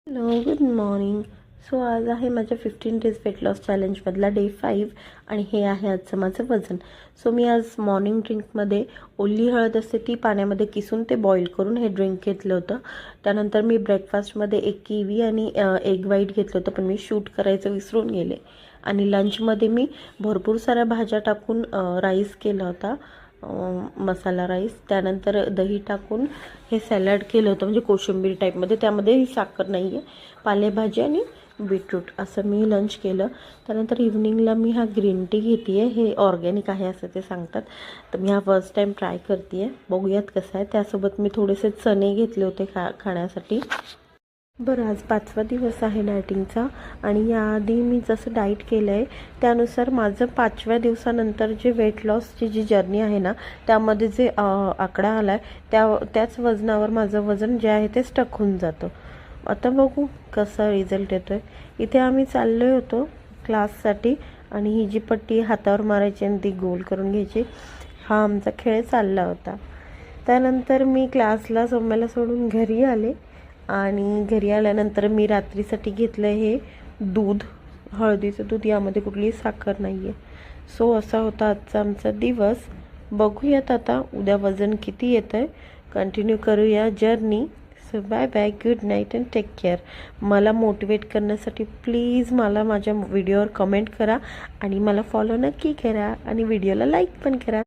Hello, good morning. So आज आहे माझ्या 15 डेज वेट लॉस चॅलेंजमधला डे 5 आणि हे आहे आजचं माझं वजन. सो मी आज मॉर्निंग ड्रिंकमध्ये ओली हळद असते ती पाण्यामध्ये किसून ते बॉईल करून हे ड्रिंक घेतलं होतं. त्यानंतर मी ब्रेकफास्टमध्ये एक किवी आणि एग व्हाईट घेतलं होतं, पण मी शूट करायचं विसरून गेले. आणि लंचमध्ये मी भरपूर साऱ्या भाज्या टाकून राईस केला होता, मसाला राईस. त्यानंतर दही टाकून हे सॅलड केलं होतं, म्हणजे कोशिंबीर टाईपमध्ये. त्यामध्ये साखर नाही आहे, पालेभाजी आणि बीटरूट असं मी लंच केलं. त्यानंतर इव्हनिंगला मी हा ग्रीन टी घेते आहे. हे ऑर्गॅनिक आहे असं ते सांगतात, तर मी हा फर्स्ट टाईम ट्राय करते आहे, बघूयात कसं आहे. त्यासोबत मी थोडेसे चणे घेतले होते खाण्यासाठी. बरं, आज 5वा दिवस आहे डायटिंगचा आणि याआधी मी जसं डाईट केलं आहे त्यानुसार माझं 5व्या दिवसानंतर जे वेट लॉसची जी जर्नी आहे ना, त्यामध्ये जे आकडा आला आहे त्याच वजनावर माझं वजन जे आहे ते स्टक होऊन जातं. आता बघू कसा रिझल्ट येतो आहे. इथे आम्ही चाललो होतो क्लाससाठी आणि ही जी पट्टी हातावर मारायची आणि ती गोल करून घ्यायची, हा आमचा खेळ चालला होता. त्यानंतर मी क्लासला सौम्याला सोडून घरी आले आणि घरी आल्यानंतर मी रात्रीसाठी घेतलं हे दूध, हळदीचं दूध, यामध्ये कुठलीही साखर नाही आहे. सो असा होता आजचा आमचा दिवस. बघूयात आता उद्या वजन किती येतं आहे, कंटिन्यू करूया journey. So bye bye, good night and take care. मला मोटिवेट करण्यासाठी प्लीज मला माझ्या व्हिडिओवर कमेंट करा आणि मला फॉलो नक्की करा आणि व्हिडिओला लाईक पण करा.